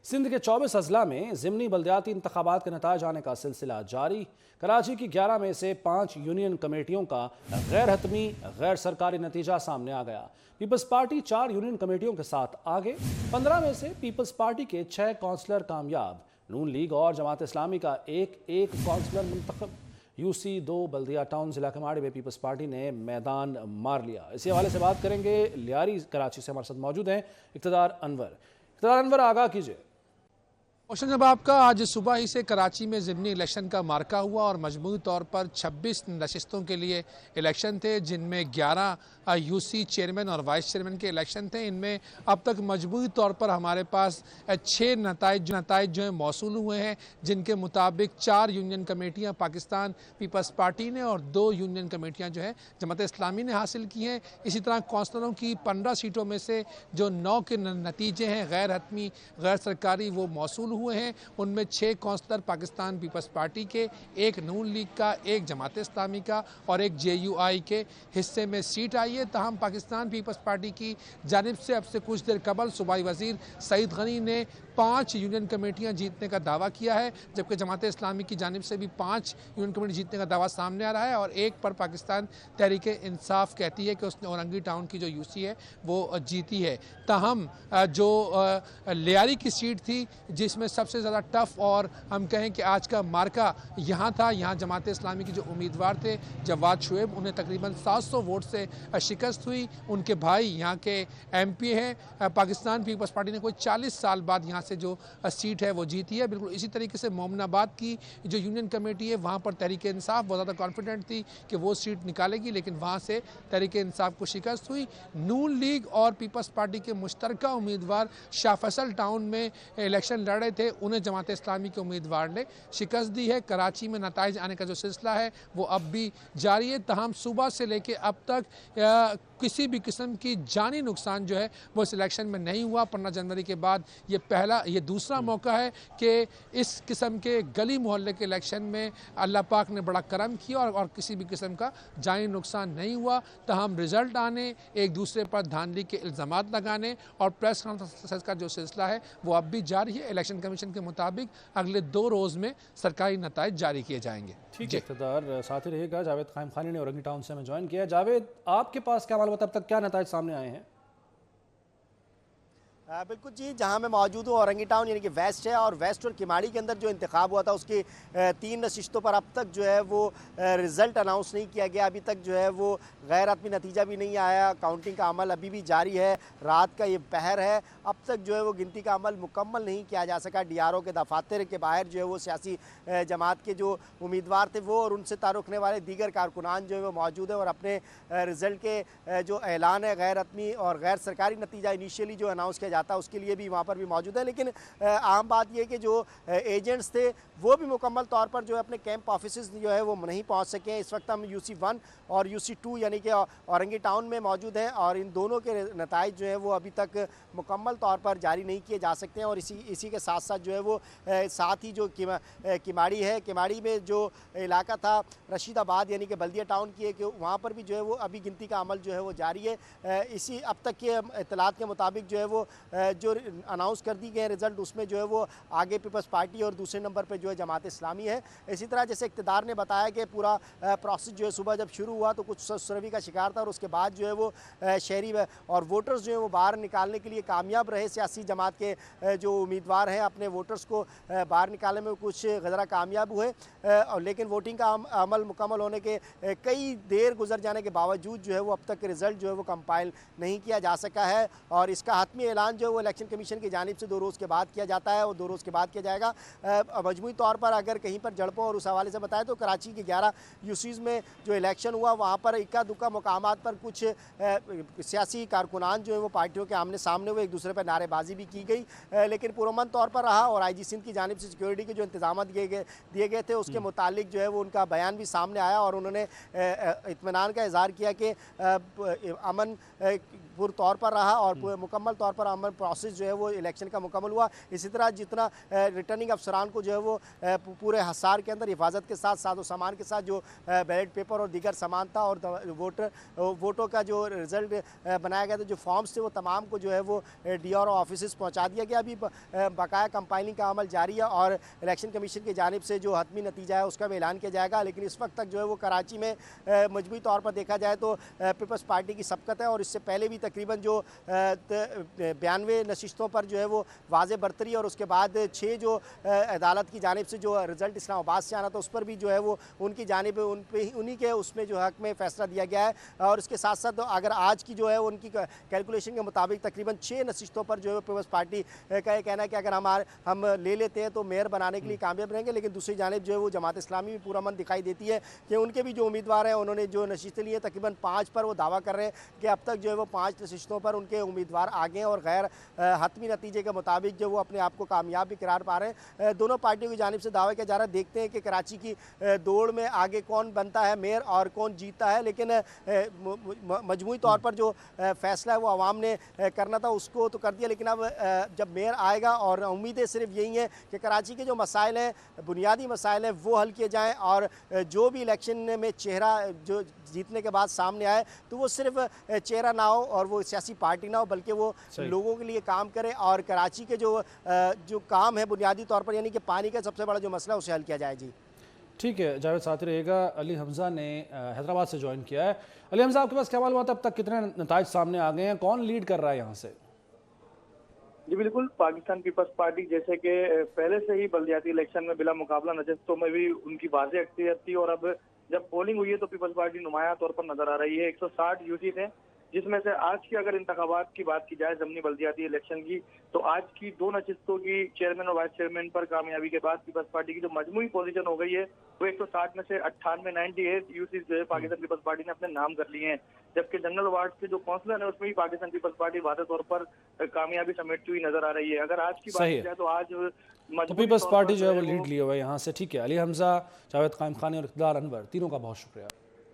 सिंध के 24 अजला में ज़िमनी बल्दियाती इंतखाबात के नताइज आने का सिलसिला जारी। कराची की 11 में से 5 यूनियन कमेटियों का गैर हतमी गैर सरकारी नतीजा सामने आ गया। पीपल्स पार्टी 4 यूनियन कमेटियों के साथ आगे। 15 में से पीपल्स पार्टी के 6 काउंसलर कामयाब। नून लीग और जमात इस्लामी का एक काउंसलर मुंतखब। यूसी 2 बल्दिया टाउन जिला कमाड़ी में पीपल्स पार्टी ने मैदान मार लिया। इसी हवाले से बात करेंगे, लियारी कराची से हमारे साथ मौजूद हैं इक़्तिदार अनवर, आगाह कीजिए। क्वेश्चन जवाब का आज सुबह ही से कराची में ज़िमनी इलेक्शन का मार्का हुआ और मजमूई तौर पर 26 नशिस्तों के लिए इलेक्शन थे, जिनमें 11 यूसी चेयरमैन और वाइस चेयरमैन के इलेक्शन थे। इनमें अब तक मजमूई तौर पर हमारे पास 6 नताइज जो हैं मौसूल हुए हैं, जिनके मुताबिक 4 यूनियन कमेटियाँ पाकिस्तान पीपल्स पार्टी ने और 2 यूनियन कमेटियाँ जो हैं जमात इस्लामी ने हासिल की हैं। इसी तरह काउंसलरों की 15 सीटों में से जो 9 के नतीजे हैं गैर हतमी गैर सरकारी वो मौसूल हुए हैं। उनमें 6 काउंसलर पाकिस्तान पीपल्स पार्टी के, 1 नून लीग का, 1 जमात इस्लामी का और 1 JUI के हिस्से में सीट आई है। तहम पाकिस्तान पीपल्स पार्टी की जानिब से अब से कुछ देर कबल सूबाई वजीर सईद गनी ने 5 यूनियन कमेटियां जीतने का दावा किया है, जबकि जमात इस्लामी की जानिब से भी 5 यूनियन कमेटी जीतने का दावा सामने आ रहा है और एक पर पाकिस्तान तहरीक इंसाफ कहती है कि उसने औरंगी टाउन की जो यूसी है वो जीती है। तहम जो लियारी की सीट थी, जिसमें सबसे ज़्यादा टफ और हम कहें कि आज का मार्का यहाँ था, यहाँ जमात इस्लामी के जो उम्मीदवार थे जवाद शुएब, उन्हें तकरीबन 700 वोट से शिकस्त हुई। उनके भाई यहाँ के MP हैं। पाकिस्तान पीपल्स पार्टी ने कोई 40 साल बाद यहाँ से जो सीट है वो जीती है। बिल्कुल इसी तरीके से मोमनाबाद की जो यूनियन कमेटी है, वहाँ पर तहरीक इंसाफ बहुत ज़्यादा कॉन्फिडेंट थी कि वो सीट निकालेगी, लेकिन वहाँ से तहरीक इंसाफ को शिकस्त हुई। नून लीग और पीपल्स पार्टी के मुश्तरका उम्मीदवार शाह फैसल टाउन में इलेक्शन लड़ रहे थे, उन्हें जमात इस्लामी के उम्मीदवार ने शिकस्त दी है। कराची में नताइज आने का जो सिलसिला है वो अब भी जारी है। तहम सुबह से लेकर अब तक किसी भी किस्म की जानी नुकसान जो है वो इस इलेक्शन में नहीं हुआ। 15 जनवरी के बाद ये दूसरा मौका है कि इस किस्म के गली मोहल्ले के इलेक्शन में अल्लाह पाक ने बड़ा करम किया और किसी भी किस्म का जानी नुकसान नहीं हुआ। तहम रिजल्ट आने, एक दूसरे पर धांधली के इल्ज़ामात लगाने और प्रेस कॉन्फ्रेंस का जो सिलसिला है वो अब भी जारी है। इलेक्शन कमीशन के मुताबिक अगले 2 रोज़ में सरकारी नताइज जारी किए जाएंगे। ठीक है इक़्तिदार, साथ ही रहेगा। जावेद कायम खानी ने औरंगी टाउन से हमें ज्वाइन किया। जावेद, आपके पास क्या मालूम, अब तक क्या नताइज सामने आए हैं? बिल्कुल जी, जहां मैं मौजूद हूँ औरंगी टाउन यानी कि वेस्ट है, और वेस्ट और किमाड़ी के अंदर जो इंतखाब हुआ था उसकी 3 नशिस्तों पर अब तक जो है वो रिज़ल्ट अनाउंस नहीं किया गया। अभी तक जो है वो गैर हतमी नतीजा भी नहीं आया। काउंटिंग का अमल अभी भी जारी है। रात का ये पहर है, अब तक जो है वो गिनती का अमल मुकम्मल नहीं किया जा सका। DRO के दफातर के बाहर जो है वो सियासी जमात के जो उम्मीदवार थे वो और उनसे ताल्लुक़ रखने वाले दीगर कारकुनान जो है वो मौजूद है और अपने रिज़ल्ट के जो ऐलान है गैर हतमी और गैर सरकारी नतीजा इनिशियली जो अनाउंस किया जाता है उसके लिए भी वहाँ पर भी मौजूद है। लेकिन आम बात यह कि जो एजेंट्स थे वो भी मुकम्मल तौर पर जो है अपने कैंप ऑफिस जो है वो नहीं पहुँच सके हैं। इस वक्त हम UC 1 और UC 2 यानी कि औरंगी टाउन में मौजूद हैं और इन दोनों के नताइज जो है वो अभी तक मुकम्मल तौर पर जारी नहीं किए जा सकते हैं। और इसी के साथ साथ जो है वो साथ ही जो किमाड़ी है, किमाड़ी में जो इलाका था रशीदाबाद यानी कि बल्दिया टाउन की है, कि वहाँ पर भी जो है वो अभी गिनती का अमल जो है वो जारी है। इसी अब तक के इत्तलात के मुताबिक जो है वो जो अनाउंस कर दी गए रिज़ल्ट उसमें जो है वो आगे पीपल्स पार्टी और दूसरे नंबर पे जो है जमात इस्लामी है। इसी तरह जैसे इक़्तिदार ने बताया कि पूरा प्रोसेस जो है सुबह जब शुरू हुआ तो कुछ सरवी का शिकार था और उसके बाद जो है वो शहरी और वोटर्स जो है वो बाहर निकालने के लिए कामयाब रहे। सियासी जमात के जो उम्मीदवार हैं अपने वोटर्स को बाहर निकालने में कुछ ज़रा कामयाब हुए, लेकिन वोटिंग का अमल मुकम्मल होने के कई देर गुजर जाने के बावजूद जो है वो अब तक रिज़ल्ट जो है वो कंपाइल नहीं किया जा सका है। और इसका हतमी ऐलान जो है वो इलेक्शन कमीशन की जानिब से 2 रोज़ के बाद किया जाता है और 2 रोज़ के बाद किया जाएगा। मजमूई तौर पर अगर कहीं पर झड़पों और उस हवाले से बताएं तो कराची के 11 यूसीज़ में जो इलेक्शन हुआ वहाँ पर इक्का दुक्का मुकामात पर कुछ सियासी कारकुनान जो है वो पार्टियों के आमने सामने हुए, एक दूसरे पर नारेबाजी भी की गई, लेकिन पुरअमन तौर पर रहा। और IG सिंध की जानिब से सिक्योरिटी के जो इंतजाम दिए गए थे उसके मुतालिक जो है वो उनका बयान भी सामने आया और उन्होंने इत्मीनान का इजहार किया कि अमन तौर पर रहा और मुकम्मल तौर पर अमल प्रोसेस जो है वो इलेक्शन का मुकम्मल हुआ। इसी तरह जितना रिटर्निंग अफसरान को जो है वो पूरे हसार के अंदर हिफाजत के साथ साजो सामान के साथ जो बैलेट पेपर और दीगर सामान था और वोटों का जो रिज़ल्ट बनाया गया था, जो फॉर्म्स थे, वो तमाम को जो है वो DRO ऑफिस पहुँचा दिया गया। अभी बकाया कंपाइलिंग का अमल जारी है और इलेक्शन कमीशन की जानिब से जो हतमी नतीजा है उसका भी ऐलान किया जाएगा। लेकिन इस वक्त तक जो है वो कराची में मजमूई तौर पर देखा जाए तो पीपल्स पार्टी की सबकत है और इससे पहले भी तकरीबन जो 92 नशिस्तों पर जो है वो वाज़े बरतरी और उसके बाद 6 जो अदालत की जानिब से जो रिज़ल्ट इस्लामाबाद से आना था उस पर भी जो है वो उनकी जानिब उन्हीं के उसमें जो हक़ में फ़ैसला दिया गया है। और इसके साथ साथ अगर आज की जो है उनकी कैलकुलेशन के मुताबिक तकरीबन 6 नशिस्तों पर जो है पीपल्स पार्टी का ये कहना है कि अगर हम ले लेते हैं तो मेयर बनाने के लिए कामयाब रहेंगे। लेकिन दूसरी जानिब जो है वो जमात इस्लामी भी पूरा मन दिखाई देती है कि उनके भी जो उम्मीदवार हैं उन्होंने जो नशिस्तें ली हैं तकरीबन 5 पर वो दावा कर रहे हैं कि अब तक जो है वो 5 नशिस्तों पर उनके उम्मीदवार आगे हैं और गैर हतमी नतीजे के मुताबिक जो वो अपने आप को कामयाब भी करार पा रहे हैं। दोनों पार्टियों की जानिब से दावा किया जा रहा है। देखते हैं कि कराची की दौड़ में आगे कौन बनता है मेयर और कौन जीतता है। लेकिन मजमूई तौर पर जो फैसला है वो आवाम ने करना था उसको तो कर दिया। लेकिन अब जब मेयर आएगा और उम्मीदें सिर्फ यही हैं कि कराची के जो मसाइल हैं, बुनियादी मसाइल हैं, वो हल किए जाएँ और जो भी इलेक्शन में चेहरा जो जीतने के बाद सामने आए तो वो सिर्फ चेहरा ना हो और वो सियासी पार्टी ना हो बल्कि वो लोगों के लिए काम करे और कराची के जो काम है बुनियादी तौर पर यानी कि पानी का सबसे बड़ा जो मसला है उसे हल किया जाए। जी ठीक है, जावेद साथ ही रहेगा। अली हमज़ा ने हैदराबाद से ज्वाइन किया है। अली हमज़ा, आपके पास क्या मालूमात अब तक कितने नताइज सामने आ गए हैं, कौन लीड कर रहा है यहाँ से? जी बिल्कुल, पाकिस्तान पीपल्स पार्टी जैसे कि पहले से ही बल्दियाती इलेक्शन में बिला मुकाबला नशस्तों में भी उनकी वाज़ेह अक्सरियत थी और अब जब पोलिंग हुई है तो पीपल्स पार्टी नुमाया तौर पर नजर आ रही है। 160 यूसी थे जिसमें से आज की अगर इंतखाबात की बात की जाए ज़मीनी बल्दियाती इलेक्शन की तो आज की 2 नशिस्तों की चेयरमैन और वाइस चेयरमैन पर कामयाबी के बाद पीपल्स पार्टी की जो मजमूई पोजीशन हो गई है वो 160 में से 98 यूसी जो है पाकिस्तान पीपल्स पार्टी ने अपने नाम कर लिए हैं। जबकि जनरल वार्ड के जो काउंसलर है उसमें भी पाकिस्तान पीपल्स पार्टी वादे तौर पर कामयाबी समेटती हुई नजर आ रही है। अगर आज की बात की जाए तो आज तो पीपल्स पार्टी जो है वो लीड लिए हुए यहाँ से। ठीक है, अली हमज़ा, जावेद कायम खानी और इक़्तिदार अनवर, तीनों का बहुत शुक्रिया।